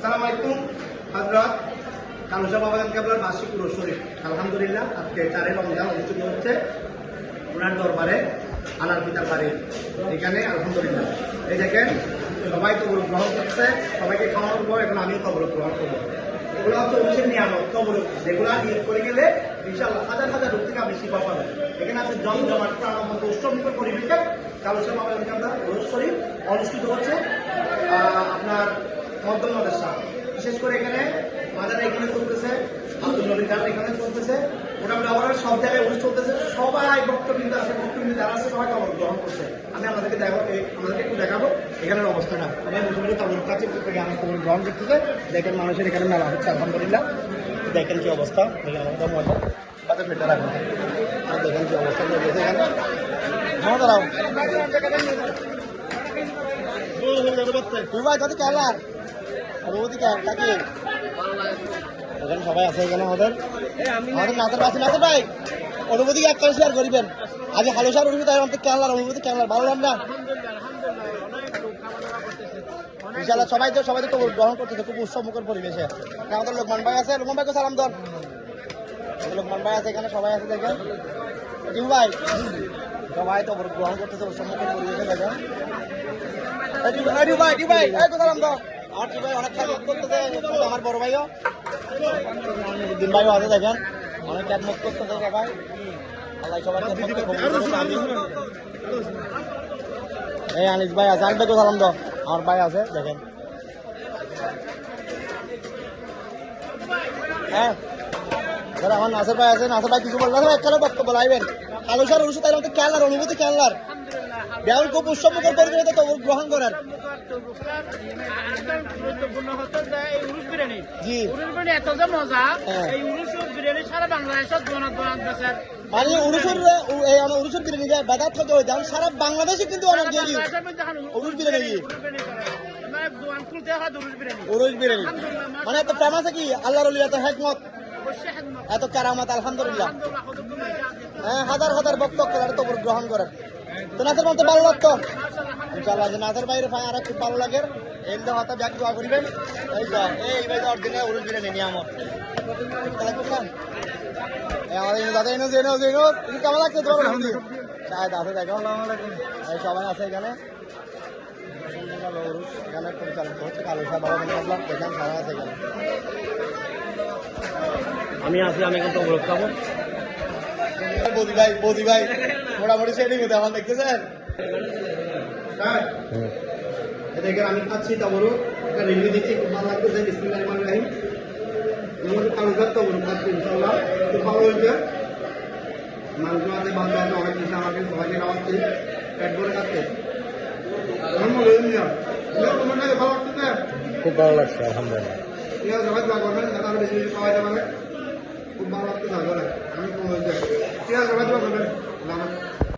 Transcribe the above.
আসসালামু আলাইকুম হযরত কালুশা বাবাজান কেবলার বার্ষিক উরুস শরীফ আলহামদুলিল্লাহ আজকে 4 রমজান অনুষ্ঠিত হচ্ছে ওনার দরবারে আনার পিতার বাড়ি এখানে আলহামদুলিল্লাহ। এই দেখেন সবাই কবর গ্রহণ করছে, সবাইকে খাওয়ানোর পর এখন আমিও কবর গ্রহণ করবো। এগুলো হচ্ছে উরুসের নিয়ামত কবর, যেগুলো নিয়োগ করে গেলে ইনশাআল্লাহ হাজার হাজার রূপ থেকে আপনি শিফা পাবেন। এখানে আছে জমজমাট প্রাণবন্ত উৎসবমুখর পরিবেশে কালুশা বাবাজান কেবলার উরুস শরীফ অনুষ্ঠিত হচ্ছে আপনার মধ্যম মাদ্রাসা। বিশেষ করে এখানে মাজারে এখানে চলতেছে, আব্দুল নবীর গান এখানে চলতেছে, মোটামুটি আবার সব জায়গায় উরুস চলতেছে। সবাই বক্তব্য আছে, বক্তব্য যারা আছে সবাই কবর গ্রহণ করছে। আমি আমাদেরকে একটু দেখাবো এখানের অবস্থাটা। আমি মুসলিম তাদের কাছে আমি কবর গ্রহণ করতেছে। দেখেন মানুষের এখানে মেলা হচ্ছে আলহামদুলিল্লাহ। দেখেন কি অবস্থা, দেখেন আমাদের মজা তাতে ফেটে রাখবো। দেখেন কি অবস্থা চলতেছে এখানে। হ্যাঁ দাঁড়াও ভাই যদি খেলার অনুভূতি তাকে এখানে সবাই আছে, এখানে আমাদের নাচের পাশে নাচের ভাই অনুভূতি একটা শেয়ার করিবেন। আজ হালুসার অনুভূতি খেলার অনুভূতি খেলার ভালো লাগবে না ইনশাআল্লাহ। সবাই তো গ্রহণ করতেছে খুব উৎসবমুখর পরিবেশে। আমাদের লোকমান ভাই আছে, লোকমান ভাইকে সালাম দর। লোকমান ভাই আছে এখানে, সবাই আছে দেখেন ভাই, সবাই তো গ্রহণ করতেছে উৎসবমুখর পরিবেশে দেখেন। আমার বড় ভাইও দিন ভাইও আছে দেখেন, অনেক খ্যাতমত করতেছে সবাই। আল্লাহ সবাই এই আনিস ভাই আছে, আনিস ভাইকে সালাম দাও। আমার ভাই আছে দেখেন। হ্যাঁ আমার নাসের ভাই আছে, নাসের ভাই কিছু বললেন একটা বক্তব্য লাইবেন। আলোচনার অনুষ্ঠিত তাই আমাদের খেলার অনুভূতি খেলার ব্যায়াম খুব উৎসবমুখর পরিবেশে তো গ্রহণ করার গুরুত্বপূর্ণ হচ্ছে যে এই উরুস বিরিয়ানি, জি উরুস বিরিয়ানি এত যে মজা, এই উরুস বিরিয়ানি সারা বাংলাদেশত দোকান বেচার মানে উরুসের বিরিয়ানি যে বেদাত থেকে হয়ে যান সারা বাংলাদেশে কিন্তু অনেক উরুস বিরিয়ানি উরুস বিরিয়ানি মানে এত ফেমাস কি আল্লাহর ওলি, এত হেকমত, এত কারামত আলহামদুলিল্লাহ। হ্যাঁ হাজার হাজার বক্তব্য তো গ্রহণ করেন। তো নাচের মধ্যে ভালো লাগতো ইনশাআল্লাহ। নাচের বাইরে পায় আর খুব ভালো লাগে। এই যে হয়তো ব্যাগ দোয়া করিবেন। এই তো এই ভাই অর্ডিনে উরুস বিরিয়ানি নিয়ে আমার আমাদের দাদা কেমন লাগছে তোমার শাহেদ আছে দেখো। সবাই আছে এখানে, এখানে পরিচালিত হচ্ছে কালুশা বাবা দেখেন সবাই আছে এখানে। আমি আছি, আমি কিন্তু অবরোধ খাবো। বৌদি ভাই মোটামুটি সেটিং হতে আমার দেখতেছেন। দেখেন আমি খাচ্ছি তাবরু, একটা রিভিউ দিচ্ছি, খুব ভালো লাগতেছে। বিসমিল্লাহির রহমানির রহিম। আমাদের কালুশার তাবরু খাচ্ছি ইনশাআল্লাহ, খুব ভালো হয়েছে। মাংস আছে, ভাত আছে, অনেক কিছু আমাকে সবাইকে খাওয়াচ্ছি, পেট ভরে খাচ্ছে। খুব ভালো লাগছে আলহামদুলিল্লাহ। ঠিক আছে সবাই দোয়া করবেন যাতে আরো বেশি বেশি খাওয়া যেতে পারে। খুব ভালো লাগছে, আমি ঠিক আছে সবাই দোয়া করবেন।